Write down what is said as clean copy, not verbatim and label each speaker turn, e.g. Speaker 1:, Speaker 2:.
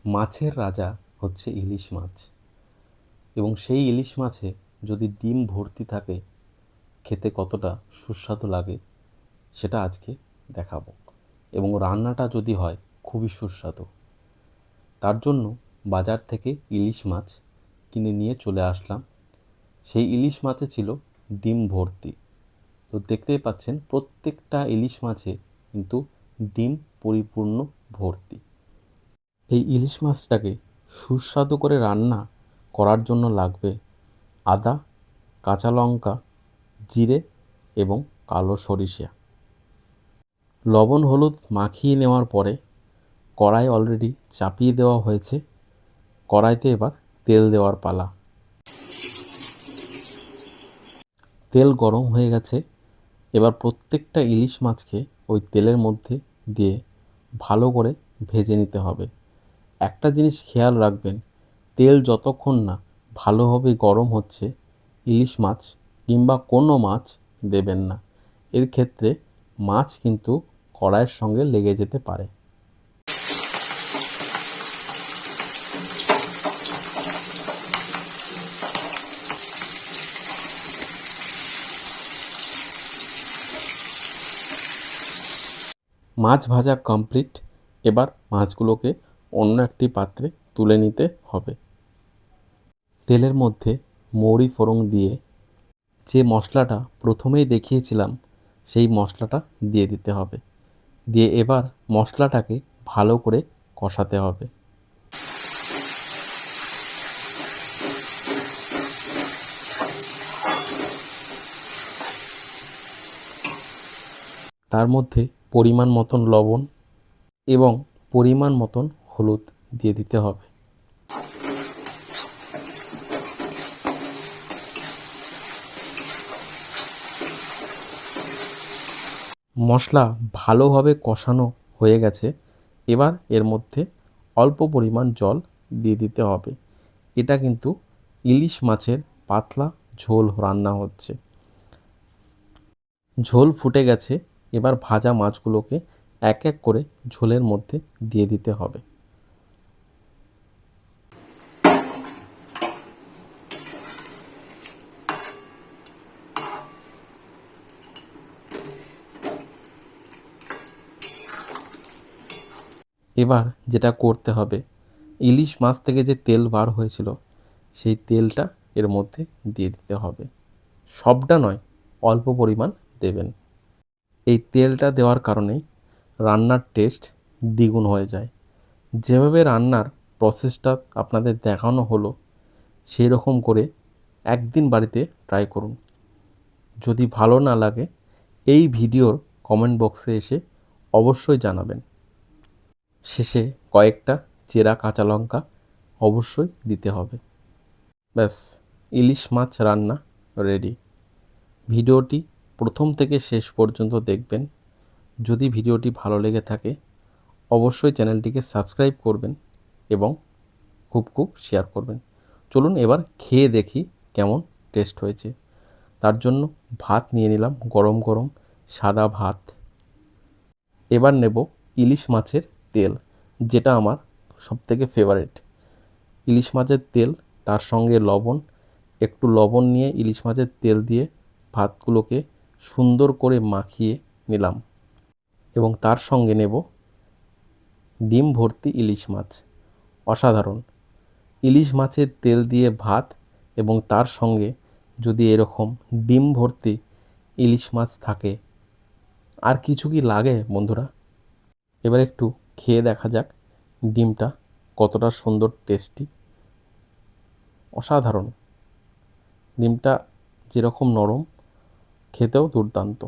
Speaker 1: মাছের রাজা হচ্ছে ইলিশ মাছ, এবং সেই ইলিশ মাছে যদি ডিম ভর্তি থাকে খেতে কতটা সুস্বাদু লাগে সেটা আজকে দেখাবো। এবং রান্নাটা যদি হয় খুবই সুস্বাদু। তার জন্য বাজার থেকে ইলিশ মাছ কিনে নিয়ে চলে আসলাম। সেই ইলিশ মাছে ছিল ডিম ভর্তি। তো দেখতেই পাচ্ছেন প্রত্যেকটা ইলিশ মাছে কিন্তু ডিম পরিপূর্ণ ভর্তি। এই ইলিশ মাছটাকে সুস্বাদু করে রান্না করার জন্য লাগবে আদা, কাঁচা লঙ্কা, জিরে এবং কালো সরিষা। লবণ হলুদ মাখিয়ে নেওয়ার পরে কড়াই অলরেডি চাপিয়ে দেওয়া হয়েছে। কড়াইতে এবার তেল দেওয়ার পালা। তেল গরম হয়ে গেছে। এবার প্রত্যেকটা ইলিশ মাছকে ওই তেলের মধ্যে দিয়ে ভালো করে ভেজে নিতে হবে। একটা জিনিস খেয়াল রাখবেন, তেল যতক্ষণ না ভালোভাবে গরম হচ্ছে ইলিশ মাছ কিংবা কোনো মাছ দেবেন না। এর ক্ষেত্রে মাছ কিন্তু কড়াইয়ের সঙ্গে লেগে যেতে পারে। মাছ ভাজা কমপ্লিট। এবার মাছগুলোকে অন্য একটি পাত্রে তুলে নিতে হবে। তেলের মধ্যে মৌরি ফোড়ন দিয়ে যে মশলাটা প্রথমেই দেখিয়েছিলাম সেই মশলাটা দিয়ে দিতে হবে। দিয়ে এবার মশলাটাকে ভালো করে কষাতে হবে। তার মধ্যে পরিমাণ মতন লবণ এবং পরিমাণ মতন হলুদ দিয়ে দিতে হবে। মশলা ভালোভাবে কষানো হয়ে গেছে। এবার এর মধ্যে অল্প পরিমাণ জল দিয়ে দিতে হবে। এটা কিন্তু ইলিশ মাছের পাতলা ঝোল রান্না হচ্ছে। ঝোল ফুটে গেছে। এবার ভাজা মাছগুলোকে এক এক করে ঝোলের মধ্যে দিয়ে দিতে হবে। এবার যেটা করতে হবে, ইলিশ মাছ থেকে যে তেল বার হয়েছিল সেই তেলটা এর মধ্যে দিয়ে দিতে হবে। সবটা নয়, অল্প পরিমাণ দেবেন। এই তেলটা দেওয়ার কারণেই রান্নার টেস্ট দ্বিগুণ হয়ে যায়। যেভাবে রান্নার প্রসেসটা আপনাদের দেখানো হলো সেই রকম করে একদিন বাড়িতে ট্রাই করুন। যদি ভালো না লাগে এই ভিডিওর কমেন্ট বক্সে এসে অবশ্যই জানাবেন। শেষে কয়েকটা চেরা কাঁচা লঙ্কা অবশ্যই দিতে হবে। ব্যাস, ইলিশ মাছ রান্না রেডি। ভিডিওটি প্রথম থেকে শেষ পর্যন্ত দেখবেন। যদি ভিডিওটি ভালো লেগে থাকে অবশ্যই চ্যানেলটিকে সাবস্ক্রাইব করবেন এবং খুব শেয়ার করবেন। চলুন এবার খেয়ে দেখি কেমন টেস্ট হয়েছে। তার জন্য ভাত নিয়ে নিলাম, গরম গরম সাদা ভাত। এবার নেব ইলিশ মাছের তেল, যেটা আমার সবথেকে ফেভারিট। ইলিশ মাছের তেল, তার সঙ্গে লবণ, একটু লবণ নিয়ে ইলিশ মাছের তেল দিয়ে ভাতগুলোকে সুন্দর করে মাখিয়ে নিলাম। এবং তার সঙ্গে নেব ডিম ভর্তি ইলিশ মাছ। অসাধারণ। ইলিশ মাছের তেল দিয়ে ভাত এবং তার সঙ্গে যদি এরকম ডিম ভর্তি ইলিশ মাছ থাকে, আর কিছু কি লাগে বন্ধুরা? এবার একটু খেয়ে দেখা যাক ডিমটা কতটা সুন্দর টেস্টি। অসাধারণ। ডিমটা যেরকম নরম, খেতেও দুর্দান্ত।